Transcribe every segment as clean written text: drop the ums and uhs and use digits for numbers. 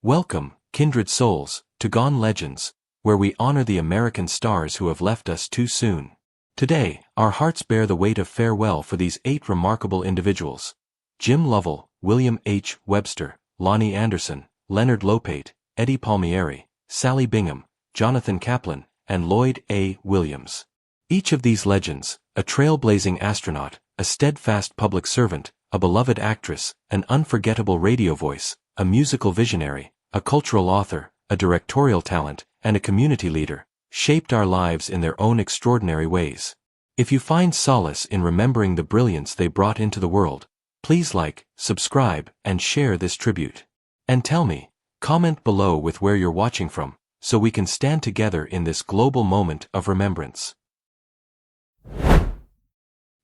Welcome, kindred souls, to Gone Legends, where we honor the American stars who have left us too soon. Today, our hearts bear the weight of farewell for these 8 remarkable individuals: Jim Lovell, William H. Webster, Loni Anderson, Leonard Lopate, Eddie Palmieri, Sally Bingham, Jonathan Kaplan, and Lloyd A. Williams. Each of these legends, a trailblazing astronaut, a steadfast public servant, a beloved actress, an unforgettable radio voice, a musical visionary, a cultural author, a directorial talent, and a community leader, shaped our lives in their own extraordinary ways. If you find solace in remembering the brilliance they brought into the world, please like, subscribe, and share this tribute. And tell me, comment below with where you're watching from, so we can stand together in this global moment of remembrance.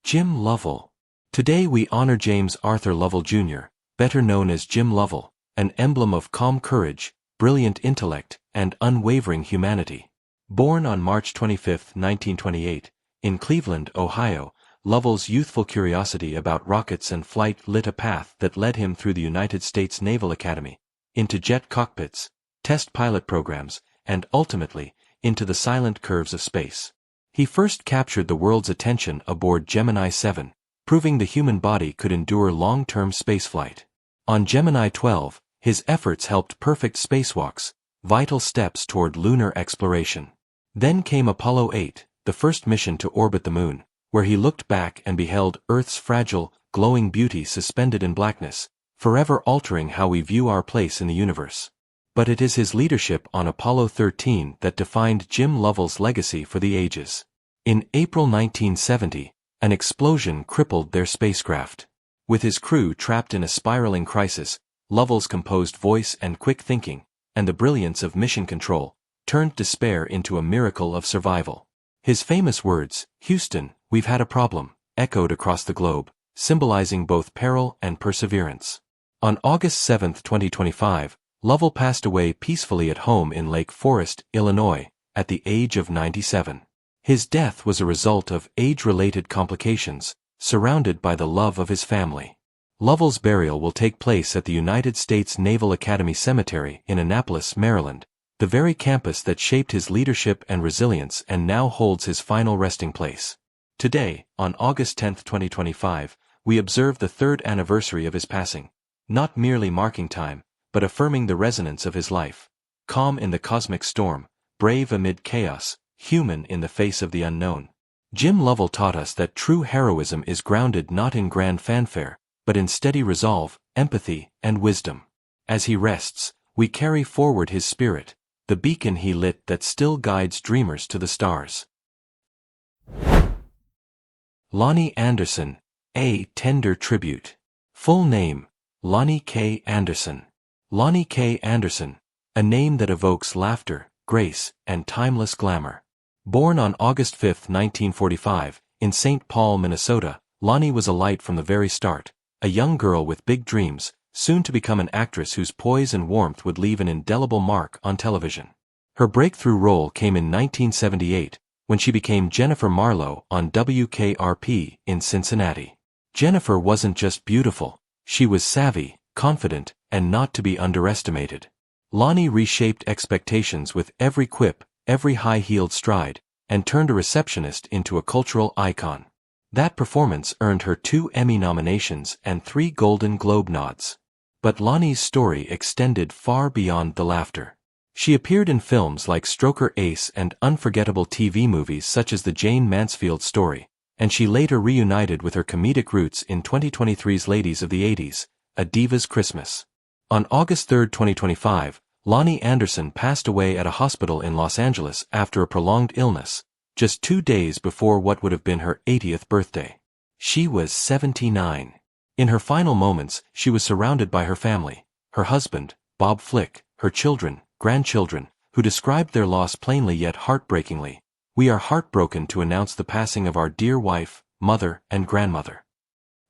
Jim Lovell. Today we honor James Arthur Lovell Jr., better known as Jim Lovell, an emblem of calm courage, brilliant intellect, and unwavering humanity. Born on March 25, 1928, in Cleveland, Ohio, Lovell's youthful curiosity about rockets and flight lit a path that led him through the United States Naval Academy, into jet cockpits, test pilot programs, and ultimately, into the silent curves of space. He first captured the world's attention aboard Gemini 7, proving the human body could endure long-term spaceflight. On Gemini 12, his efforts helped perfect spacewalks, vital steps toward lunar exploration. Then came Apollo 8, the first mission to orbit the moon, where he looked back and beheld Earth's fragile, glowing beauty suspended in blackness, forever altering how we view our place in the universe. But it is his leadership on Apollo 13 that defined Jim Lovell's legacy for the ages. In April 1970, an explosion crippled their spacecraft. With his crew trapped in a spiraling crisis, Lovell's composed voice and quick thinking, and the brilliance of mission control, turned despair into a miracle of survival. His famous words, "Houston, we've had a problem," echoed across the globe, symbolizing both peril and perseverance. On August 7, 2025, Lovell passed away peacefully at home in Lake Forest, Illinois, at the age of 97. His death was a result of age-related complications, surrounded by the love of his family. Lovell's burial will take place at the United States Naval Academy Cemetery in Annapolis, Maryland, the very campus that shaped his leadership and resilience and now holds his final resting place. Today, on August 10, 2025, we observe the 3rd anniversary of his passing, not merely marking time, but affirming the resonance of his life. Calm in the cosmic storm, brave amid chaos, human in the face of the unknown. Jim Lovell taught us that true heroism is grounded not in grand fanfare, but in steady resolve, empathy, and wisdom. As he rests, we carry forward his spirit, the beacon he lit that still guides dreamers to the stars. Loni Anderson, a tender tribute. Full name, Loni K. Anderson. Loni K. Anderson, a name that evokes laughter, grace, and timeless glamour. Born on August 5, 1945, in St. Paul, Minnesota, Loni was a light from the very start, a young girl with big dreams, soon to become an actress whose poise and warmth would leave an indelible mark on television. Her breakthrough role came in 1978, when she became Jennifer Marlowe on WKRP in Cincinnati. Jennifer wasn't just beautiful, she was savvy, confident, and not to be underestimated. Loni reshaped expectations with every quip, every high-heeled stride, and turned a receptionist into a cultural icon. That performance earned her 2 Emmy nominations and 3 Golden Globe nods. But Loni's story extended far beyond the laughter. She appeared in films like Stroker Ace and unforgettable TV movies such as The Jane Mansfield Story, and she later reunited with her comedic roots in 2023's Ladies of the 80s, A Diva's Christmas. On August 3, 2025, Loni Anderson passed away at a hospital in Los Angeles after a prolonged illness, just 2 days before what would have been her 80th birthday. She was 79. In her final moments, she was surrounded by her family, her husband, Bob Flick, her children, grandchildren, who described their loss plainly yet heartbreakingly. "We are heartbroken to announce the passing of our dear wife, mother, and grandmother."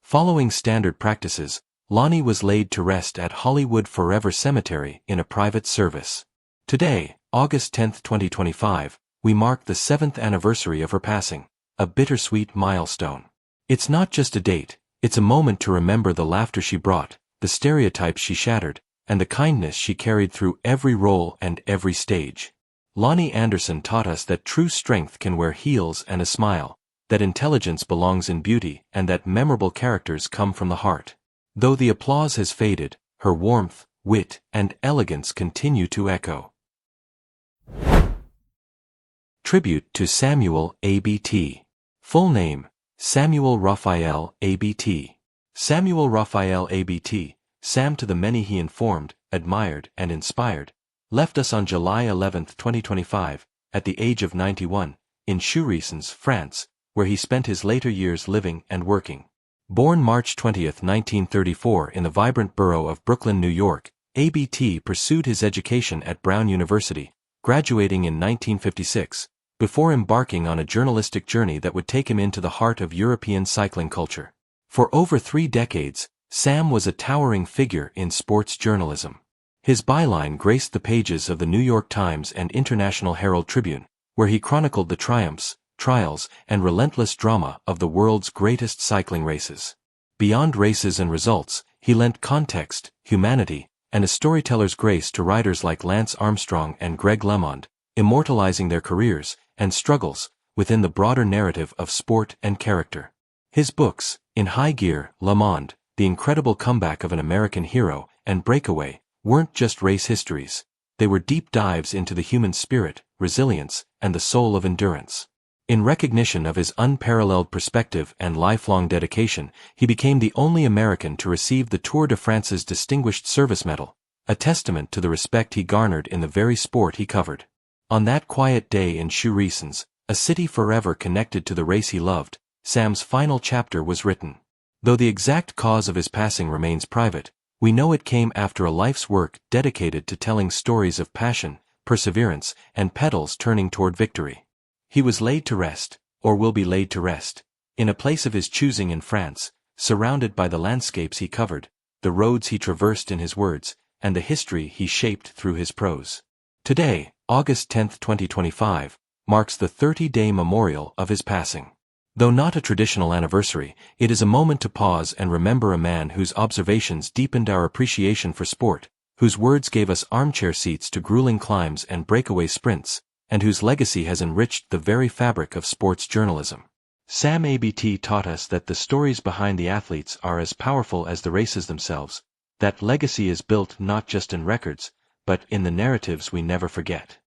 Following standard practices, Loni was laid to rest at Hollywood Forever Cemetery in a private service. Today, August 10, 2025, we mark the 7th anniversary of her passing, a bittersweet milestone. It's not just a date, it's a moment to remember the laughter she brought, the stereotypes she shattered, and the kindness she carried through every role and every stage. Loni Anderson taught us that true strength can wear heels and a smile, that intelligence belongs in beauty, and that memorable characters come from the heart. Though the applause has faded, her warmth, wit, and elegance continue to echo. Tribute to Samuel A.B.T. Full name: Samuel Raphael A.B.T. Samuel Raphael A.B.T., Sam to the many he informed, admired, and inspired, left us on July 11, 2025, at the age of 91, in Chourisons, France, where he spent his later years living and working. Born March 20, 1934 in the vibrant borough of Brooklyn, New York, A.B.T. pursued his education at Brown University, graduating in 1956, before embarking on a journalistic journey that would take him into the heart of European cycling culture. For over 3 decades, Sam was a towering figure in sports journalism. His byline graced the pages of the New York Times and International Herald Tribune, where he chronicled the triumphs, trials, and relentless drama of the world's greatest cycling races. Beyond races and results, he lent context, humanity, and a storyteller's grace to riders like Lance Armstrong and Greg LeMond, immortalizing their careers and struggles within the broader narrative of sport and character. His books, In High Gear, LeMond, The Incredible Comeback of an American Hero, and Breakaway, weren't just race histories. They were deep dives into the human spirit, resilience, and the soul of endurance. In recognition of his unparalleled perspective and lifelong dedication, he became the only American to receive the Tour de France's Distinguished Service Medal, a testament to the respect he garnered in the very sport he covered. On that quiet day in Chourisons, a city forever connected to the race he loved, Sam's final chapter was written. Though the exact cause of his passing remains private, we know it came after a life's work dedicated to telling stories of passion, perseverance, and pedals turning toward victory. He was laid to rest, or will be laid to rest, in a place of his choosing in France, surrounded by the landscapes he covered, the roads he traversed in his words, and the history he shaped through his prose. Today, August 10, 2025, marks the 30-day memorial of his passing. Though not a traditional anniversary, it is a moment to pause and remember a man whose observations deepened our appreciation for sport, whose words gave us armchair seats to grueling climbs and breakaway sprints, and whose legacy has enriched the very fabric of sports journalism. Sam A.B.T. taught us that the stories behind the athletes are as powerful as the races themselves, that legacy is built not just in records, but in the narratives we never forget.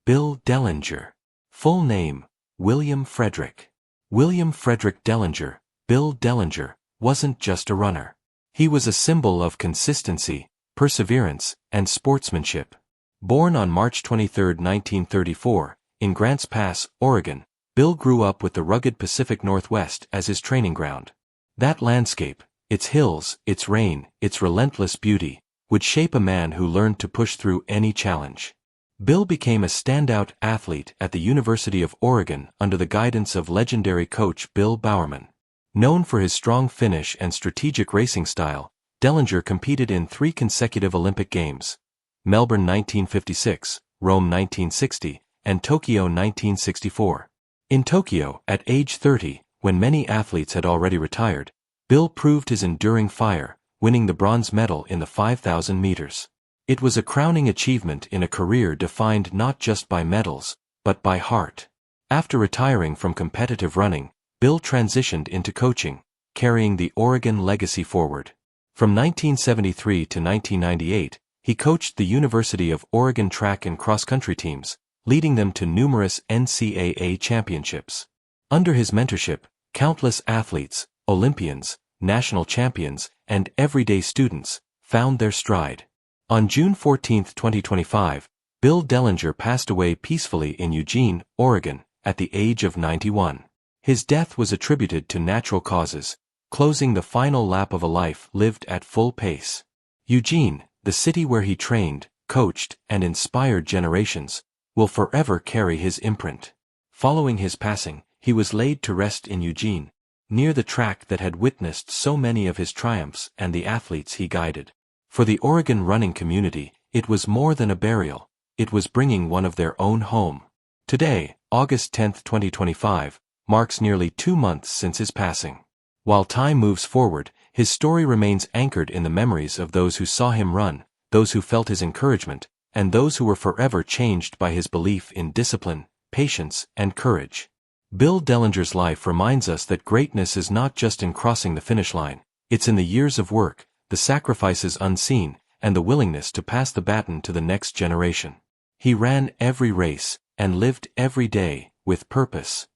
Bill Dellinger. Full name: William Frederick. William Frederick Dellinger, Bill Dellinger, wasn't just a runner. He was a symbol of consistency, perseverance, and sportsmanship. Born on March 23, 1934, in Grants Pass, Oregon, Bill grew up with the rugged Pacific Northwest as his training ground. That landscape, its hills, its rain, its relentless beauty, would shape a man who learned to push through any challenge. Bill became a standout athlete at the University of Oregon under the guidance of legendary coach Bill Bowerman. Known for his strong finish and strategic racing style, Dellinger competed in 3 consecutive Olympic Games: Melbourne 1956, Rome 1960, and Tokyo 1964. In Tokyo, at age 30, when many athletes had already retired, Bill proved his enduring fire, winning the bronze medal in the 5,000 meters. It was a crowning achievement in a career defined not just by medals, but by heart. After retiring from competitive running, Bill transitioned into coaching, carrying the Oregon legacy forward. From 1973 to 1998, he coached the University of Oregon track and cross-country teams, leading them to numerous NCAA championships. Under his mentorship, countless athletes, Olympians, national champions, and everyday students found their stride. On June 14, 2025, Bill Dellinger passed away peacefully in Eugene, Oregon, at the age of 91. His death was attributed to natural causes, closing the final lap of a life lived at full pace. Eugene, the city where he trained, coached, and inspired generations, will forever carry his imprint. Following his passing, he was laid to rest in Eugene, near the track that had witnessed so many of his triumphs and the athletes he guided. For the Oregon running community, it was more than a burial, it was bringing one of their own home. Today, August 10, 2025, marks nearly 2 months since his passing. While time moves forward, his story remains anchored in the memories of those who saw him run, those who felt his encouragement, and those who were forever changed by his belief in discipline, patience, and courage. Bill Dellinger's life reminds us that greatness is not just in crossing the finish line, it's in the years of work, the sacrifices unseen, and the willingness to pass the baton to the next generation. He ran every race, and lived every day, with purpose.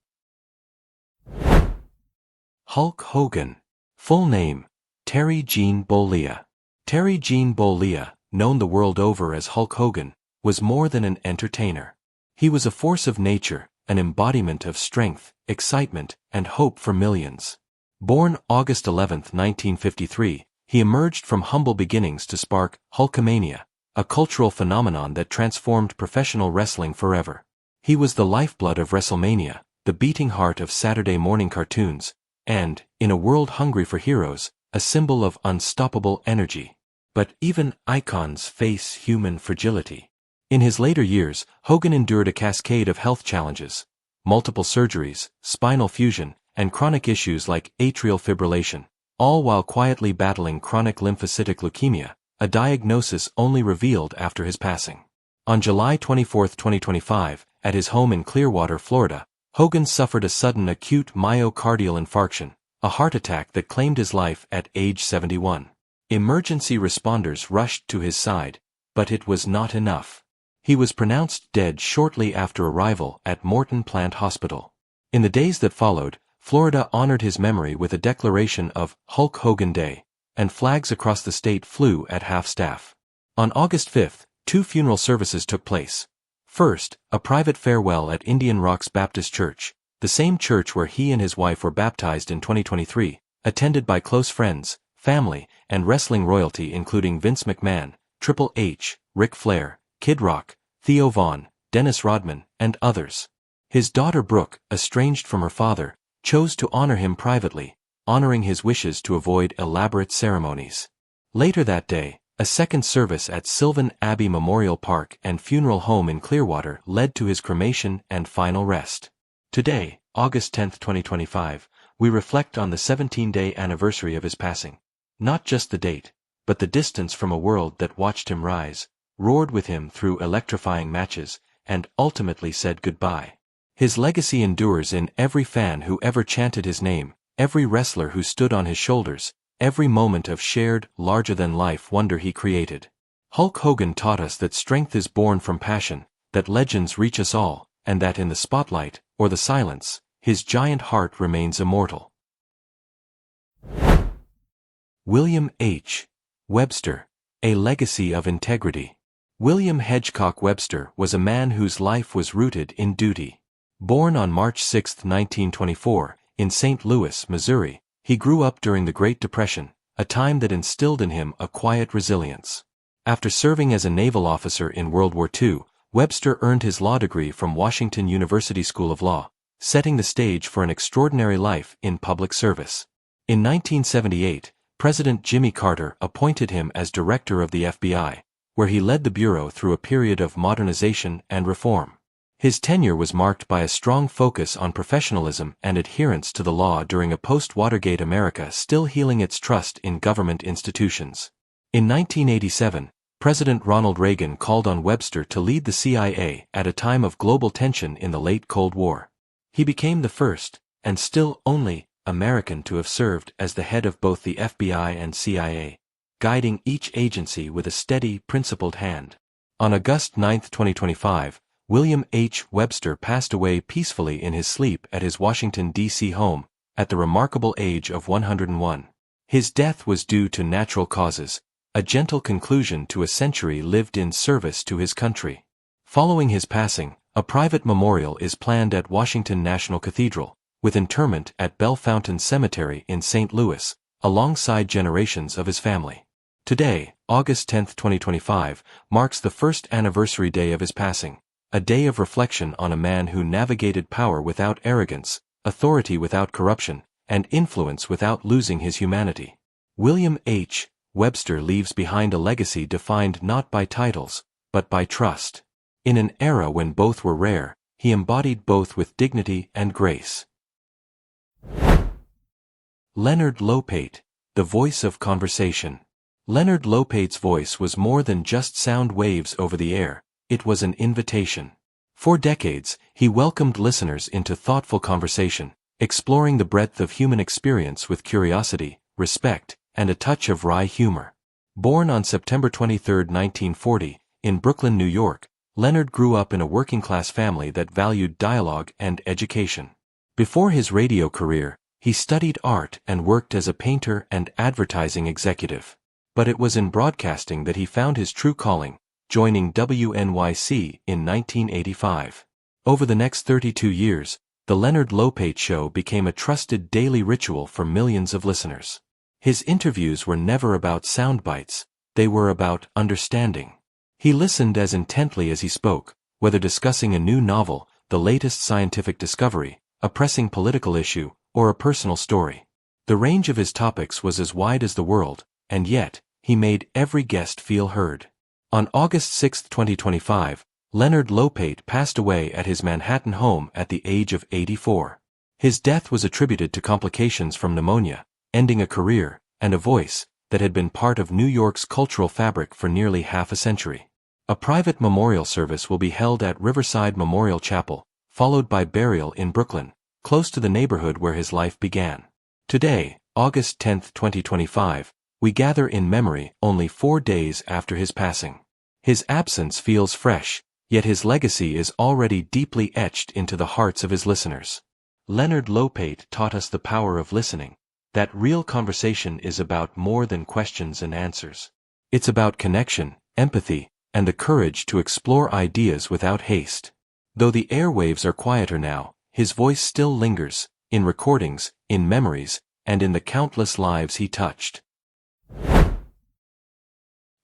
Hulk Hogan. Full name: Terry Gene Bollea. Terry Gene Bollea, known the world over as Hulk Hogan, was more than an entertainer. He was a force of nature, an embodiment of strength, excitement, and hope for millions. Born August 11, 1953, he emerged from humble beginnings to spark Hulkamania, a cultural phenomenon that transformed professional wrestling forever. He was the lifeblood of WrestleMania, the beating heart of Saturday morning cartoons, and, in a world hungry for heroes, a symbol of unstoppable energy. But even icons face human fragility. In his later years, Hogan endured a cascade of health challenges: multiple surgeries, spinal fusion, and chronic issues like atrial fibrillation, all while quietly battling chronic lymphocytic leukemia, a diagnosis only revealed after his passing. On July 24, 2025, at his home in Clearwater, Florida, Hogan suffered a sudden acute myocardial infarction, a heart attack that claimed his life at age 71. Emergency responders rushed to his side, but it was not enough. He was pronounced dead shortly after arrival at Morton Plant Hospital. In the days that followed, Florida honored his memory with a declaration of Hulk Hogan Day, and flags across the state flew at half-staff. On August 5, 2 funeral services took place. First, a private farewell at Indian Rocks Baptist Church, the same church where he and his wife were baptized in 2023, attended by close friends, family, and wrestling royalty including Vince McMahon, Triple H, Ric Flair, Kid Rock, Theo Von, Dennis Rodman, and others. His daughter Brooke, estranged from her father, chose to honor him privately, honoring his wishes to avoid elaborate ceremonies. Later that day, a second service at Sylvan Abbey Memorial Park and Funeral Home in Clearwater led to his cremation and final rest. Today, August 10, 2025, we reflect on the 17-day anniversary of his passing. Not just the date, but the distance from a world that watched him rise, roared with him through electrifying matches, and ultimately said goodbye. His legacy endures in every fan who ever chanted his name, every wrestler who stood on his shoulders, every moment of shared, larger-than-life wonder he created. Hulk Hogan taught us that strength is born from passion, that legends reach us all, and that in the spotlight, or the silence, his giant heart remains immortal. William H. Webster, a legacy of integrity. William Hedgecock Webster was a man whose life was rooted in duty. Born on March 6, 1924, in St. Louis, Missouri, he grew up during the Great Depression, a time that instilled in him a quiet resilience. After serving as a naval officer in World War II, Webster earned his law degree from Washington University School of Law, setting the stage for an extraordinary life in public service. In 1978, President Jimmy Carter appointed him as director of the FBI, where he led the bureau through a period of modernization and reform. His tenure was marked by a strong focus on professionalism and adherence to the law during a post-Watergate America still healing its trust in government institutions. In 1987, President Ronald Reagan called on Webster to lead the CIA at a time of global tension in the late Cold War. He became the first, and still only, American to have served as the head of both the FBI and CIA, guiding each agency with a steady, principled hand. On August 9, 2025, William H. Webster passed away peacefully in his sleep at his Washington, D.C. home, at the remarkable age of 101. His death was due to natural causes, a gentle conclusion to a century lived in service to his country. Following his passing, a private memorial is planned at Washington National Cathedral, with interment at Bellefontaine Cemetery in St. Louis, alongside generations of his family. Today, August 10, 2025, marks the first anniversary day of his passing, a day of reflection on a man who navigated power without arrogance, authority without corruption, and influence without losing his humanity. William H. Webster leaves behind a legacy defined not by titles, but by trust. In an era when both were rare, he embodied both with dignity and grace. Leonard Lopate, the voice of conversation. Leonard Lopate's voice was more than just sound waves over the air, it was an invitation. For decades, he welcomed listeners into thoughtful conversation, exploring the breadth of human experience with curiosity, respect, and a touch of wry humor. Born on September 23, 1940, in Brooklyn, New York, Leonard grew up in a working-class family that valued dialogue and education. Before his radio career, he studied art and worked as a painter and advertising executive. But it was in broadcasting that he found his true calling, joining WNYC in 1985. Over the next 32 years, The Leonard Lopate Show became a trusted daily ritual for millions of listeners. His interviews were never about sound bites, they were about understanding. He listened as intently as he spoke, whether discussing a new novel, the latest scientific discovery, a pressing political issue, or a personal story. The range of his topics was as wide as the world, and yet, he made every guest feel heard. On August 6, 2025, Leonard Lopate passed away at his Manhattan home at the age of 84. His death was attributed to complications from pneumonia, ending a career, and a voice, that had been part of New York's cultural fabric for nearly half a century. A private memorial service will be held at Riverside Memorial Chapel, followed by burial in Brooklyn, close to the neighborhood where his life began. Today, August 10, 2025, we gather in memory only 4 days after his passing. His absence feels fresh, yet his legacy is already deeply etched into the hearts of his listeners. Leonard Lopate taught us the power of listening, that real conversation is about more than questions and answers. It's about connection, empathy, and the courage to explore ideas without haste. Though the airwaves are quieter now, his voice still lingers, in recordings, in memories, and in the countless lives he touched.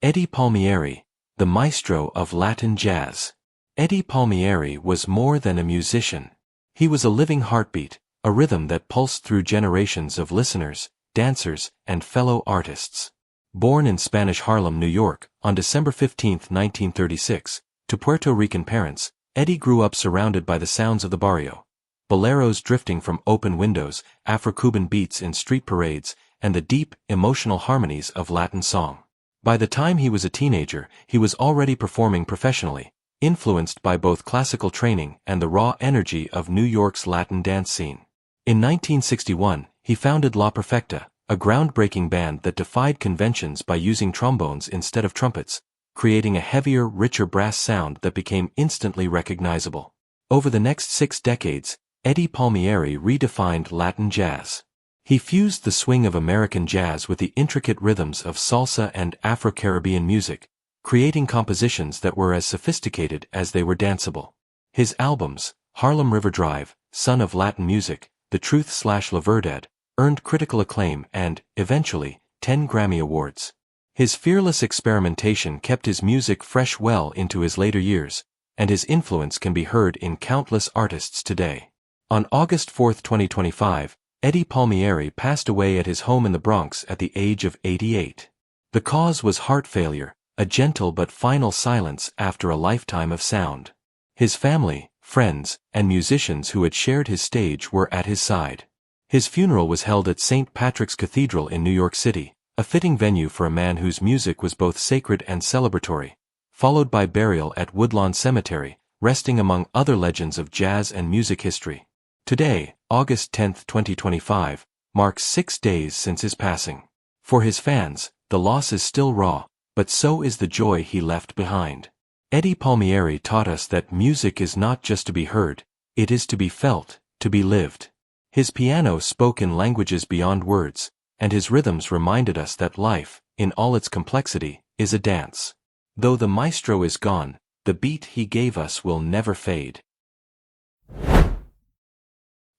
Eddie Palmieri, the maestro of Latin jazz. Eddie Palmieri was more than a musician. He was a living heartbeat, a rhythm that pulsed through generations of listeners, dancers, and fellow artists. Born in Spanish Harlem, New York, on December 15, 1936, to Puerto Rican parents, Eddie grew up surrounded by the sounds of the barrio. Boleros drifting from open windows, Afro-Cuban beats in street parades, and the deep, emotional harmonies of Latin song. By the time he was a teenager, he was already performing professionally, influenced by both classical training and the raw energy of New York's Latin dance scene. In 1961, he founded La Perfecta, a groundbreaking band that defied conventions by using trombones instead of trumpets, creating a heavier, richer brass sound that became instantly recognizable. Over the next 6 decades, Eddie Palmieri redefined Latin jazz. He fused the swing of American jazz with the intricate rhythms of salsa and Afro-Caribbean music, creating compositions that were as sophisticated as they were danceable. His albums, Harlem River Drive, Son of Latin Music, The Truth/La Verdad, earned critical acclaim and, eventually, 10 Grammy Awards. His fearless experimentation kept his music fresh well into his later years, and his influence can be heard in countless artists today. On August 4, 2025, Eddie Palmieri passed away at his home in the Bronx at the age of 88. The cause was heart failure, a gentle but final silence after a lifetime of sound. His family, friends, and musicians who had shared his stage were at his side. His funeral was held at St. Patrick's Cathedral in New York City, a fitting venue for a man whose music was both sacred and celebratory, followed by burial at Woodlawn Cemetery, resting among other legends of jazz and music history. Today, August 10, 2025, marks 6 days since his passing. For his fans, the loss is still raw, but so is the joy he left behind. Eddie Palmieri taught us that music is not just to be heard, it is to be felt, to be lived. His piano spoke in languages beyond words, and his rhythms reminded us that life, in all its complexity, is a dance. Though the maestro is gone, the beat he gave us will never fade.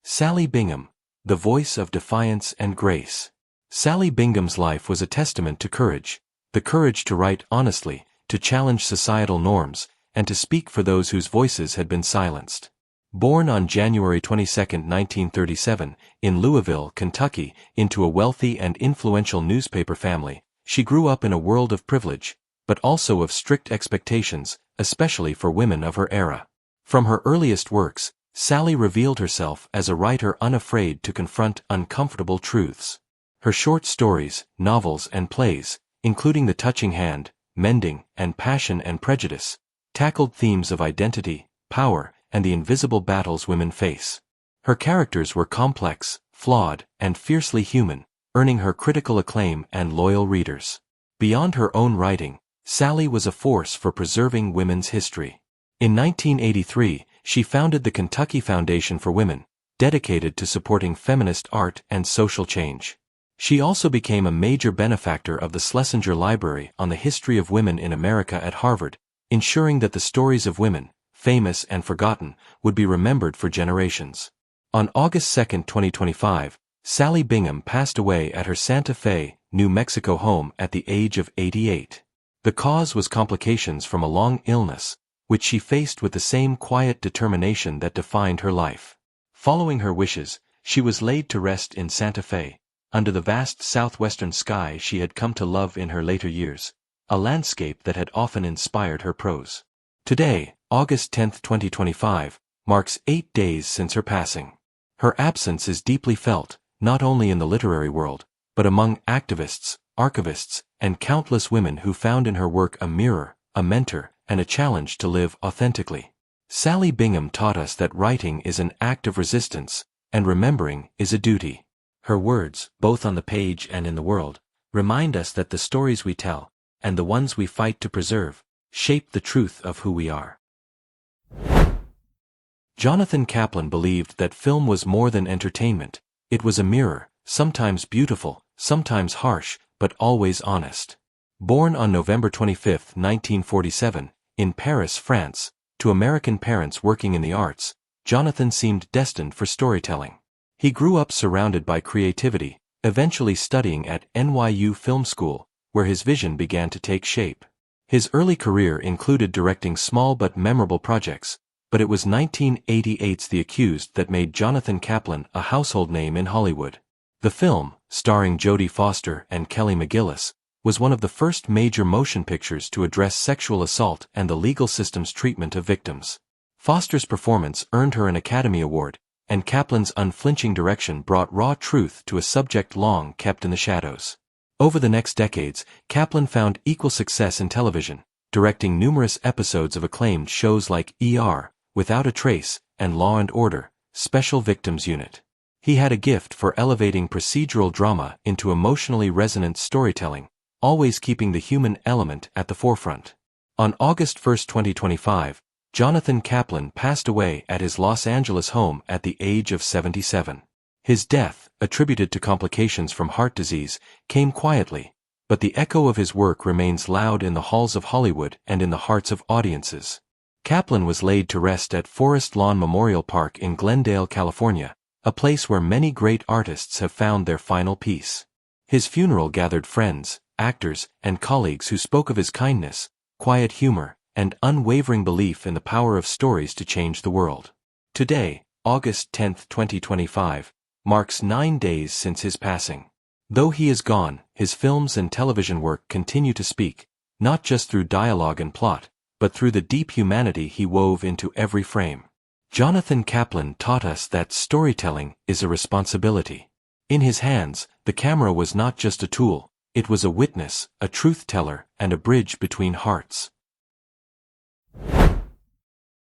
Sally Bingham, the voice of defiance and grace. Sally Bingham's life was a testament to courage, the courage to write honestly, to challenge societal norms, and to speak for those whose voices had been silenced. Born on January 22, 1937, in Louisville, Kentucky, into a wealthy and influential newspaper family, she grew up in a world of privilege, but also of strict expectations, especially for women of her era. From her earliest works, Sally revealed herself as a writer unafraid to confront uncomfortable truths. Her short stories, novels and plays, including The Touching Hand, Mending, and Passion and Prejudice, tackled themes of identity, power, and the invisible battles women face. Her characters were complex, flawed, and fiercely human, earning her critical acclaim and loyal readers. Beyond her own writing, Sally was a force for preserving women's history. In 1983, she founded the Kentucky Foundation for Women, dedicated to supporting feminist art and social change. She also became a major benefactor of the Schlesinger Library on the History of Women in America at Harvard, ensuring that the stories of women, famous and forgotten, would be remembered for generations. On August 2, 2025, Sally Bingham passed away at her Santa Fe, New Mexico home at the age of 88. The cause was complications from a long illness, which she faced with the same quiet determination that defined her life. Following her wishes, she was laid to rest in Santa Fe, under the vast southwestern sky she had come to love in her later years, a landscape that had often inspired her prose. Today, August 10, 2025, marks 8 days since her passing. Her absence is deeply felt, not only in the literary world, but among activists, archivists, and countless women who found in her work a mirror, a mentor, and a challenge to live authentically. Sally Bingham taught us that writing is an act of resistance, and remembering is a duty. Her words, both on the page and in the world, remind us that the stories we tell, and the ones we fight to preserve, shape the truth of who we are. Jonathan Kaplan believed that film was more than entertainment. It was a mirror, sometimes beautiful, sometimes harsh, but always honest. Born on November 25, 1947, in Paris, France, to American parents working in the arts, Jonathan seemed destined for storytelling. He grew up surrounded by creativity, eventually studying at NYU Film School, where his vision began to take shape. His early career included directing small but memorable projects, but it was 1988's The Accused that made Jonathan Kaplan a household name in Hollywood. The film, starring Jodie Foster and Kelly McGillis, was one of the first major motion pictures to address sexual assault and the legal system's treatment of victims. Foster's performance earned her an Academy Award, and Kaplan's unflinching direction brought raw truth to a subject long kept in the shadows. Over the next decades, Kaplan found equal success in television, directing numerous episodes of acclaimed shows like ER, Without a Trace, and Law and Order, Special Victims Unit. He had a gift for elevating procedural drama into emotionally resonant storytelling, always keeping the human element at the forefront. On August 1, 2025, Jonathan Kaplan passed away at his Los Angeles home at the age of 77. His death, attributed to complications from heart disease, came quietly, but the echo of his work remains loud in the halls of Hollywood and in the hearts of audiences. Kaplan was laid to rest at Forest Lawn Memorial Park in Glendale, California, a place where many great artists have found their final peace. His funeral gathered friends, actors, and colleagues who spoke of his kindness, quiet humor, and unwavering belief in the power of stories to change the world. Today, August 10, 2025, marks 9 days since his passing. Though he is gone, his films and television work continue to speak, not just through dialogue and plot, but through the deep humanity he wove into every frame. Jonathan Kaplan taught us that storytelling is a responsibility. In his hands, the camera was not just a tool, it was a witness, a truth-teller, and a bridge between hearts.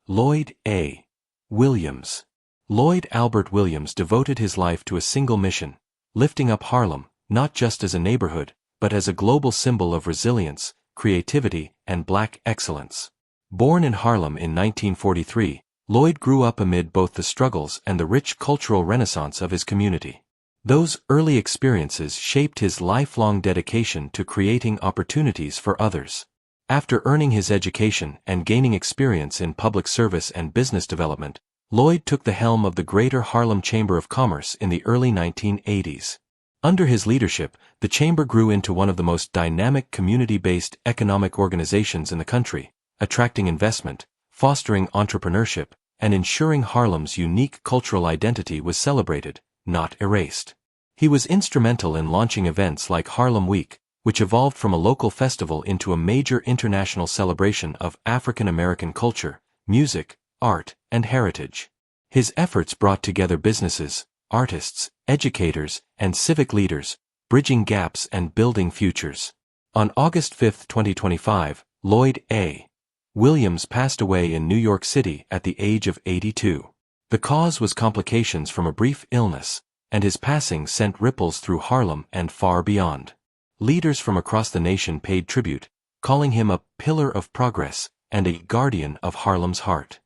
Lloyd A. Williams. Lloyd Albert Williams devoted his life to a single mission, lifting up Harlem, not just as a neighborhood, but as a global symbol of resilience, creativity, and Black excellence. Born in Harlem in 1943, Lloyd grew up amid both the struggles and the rich cultural renaissance of his community. Those early experiences shaped his lifelong dedication to creating opportunities for others. After earning his education and gaining experience in public service and business development, Lloyd took the helm of the Greater Harlem Chamber of Commerce in the early 1980s. Under his leadership, the chamber grew into one of the most dynamic community-based economic organizations in the country, attracting investment, fostering entrepreneurship, and ensuring Harlem's unique cultural identity was celebrated, not erased. He was instrumental in launching events like Harlem Week, which evolved from a local festival into a major international celebration of African American culture, music, art, and heritage. His efforts brought together businesses, artists, educators, and civic leaders, bridging gaps and building futures. On August 5, 2025, Lloyd A. Williams passed away in New York City at the age of 82. The cause was complications from a brief illness, and his passing sent ripples through Harlem and far beyond. Leaders from across the nation paid tribute, calling him a pillar of progress and a guardian of Harlem's heart.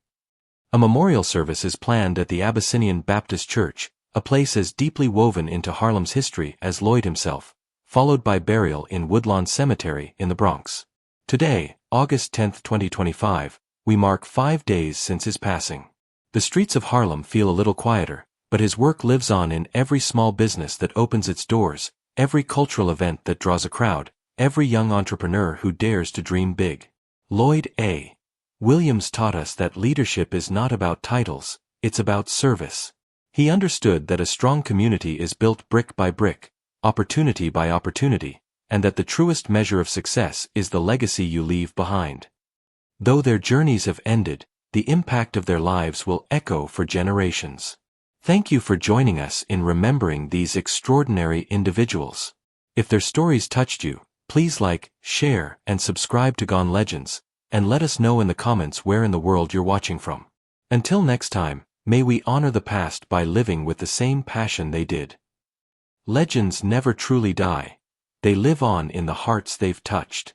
A memorial service is planned at the Abyssinian Baptist Church, a place as deeply woven into Harlem's history as Lloyd himself, followed by burial in Woodlawn Cemetery in the Bronx. Today, August 10, 2025, we mark 5 days since his passing. The streets of Harlem feel a little quieter, but his work lives on in every small business that opens its doors, every cultural event that draws a crowd, every young entrepreneur who dares to dream big. Lloyd A. Williams taught us that leadership is not about titles, it's about service. He understood that a strong community is built brick by brick, opportunity by opportunity, and that the truest measure of success is the legacy you leave behind. Though their journeys have ended, the impact of their lives will echo for generations. Thank you for joining us in remembering these extraordinary individuals. If their stories touched you, please like, share, and subscribe to Gone Legends, and let us know in the comments where in the world you're watching from. Until next time, may we honor the past by living with the same passion they did. Legends never truly die. They live on in the hearts they've touched.